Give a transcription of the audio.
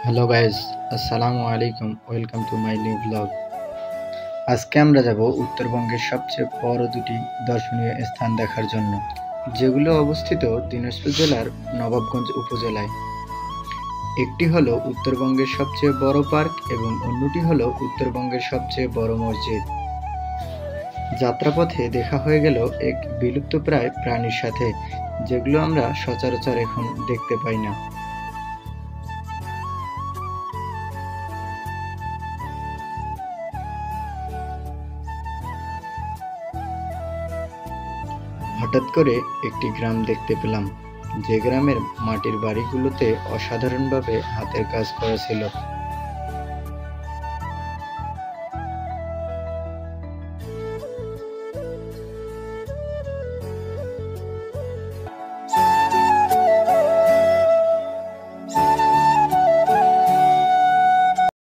Hello guys, আসসালামু আলাইকুম। Welcome to my new blog. আজকে আমরা যাব উত্তরবঙ্গের সবচেয়ে বড় দুটি দর্শনীয় স্থান দেখার জন্য, যেগুলো অবস্থিত দিনাজপুর জেলার নবাবগঞ্জ উপজেলায়। একটি হলো উত্তরবঙ্গের সবচেয়ে বড় পার্ক এবং অন্যটি হলো উত্তরবঙ্গের সবচেয়ে বড় মসজিদ। যাত্রাপথে দেখা হয়ে গেল এক বিলুপ্তপ্রায় প্রাণীর সাথে, যেগুলো আমরা সচরাচর এখন দেখতে পাই না। হঠাৎ করে একটি গ্রাম দেখতে পেলাম, যে গ্রামের মাটির বাড়িগুলোতে অসাধারণভাবে হাতের কাজ করা ছিল।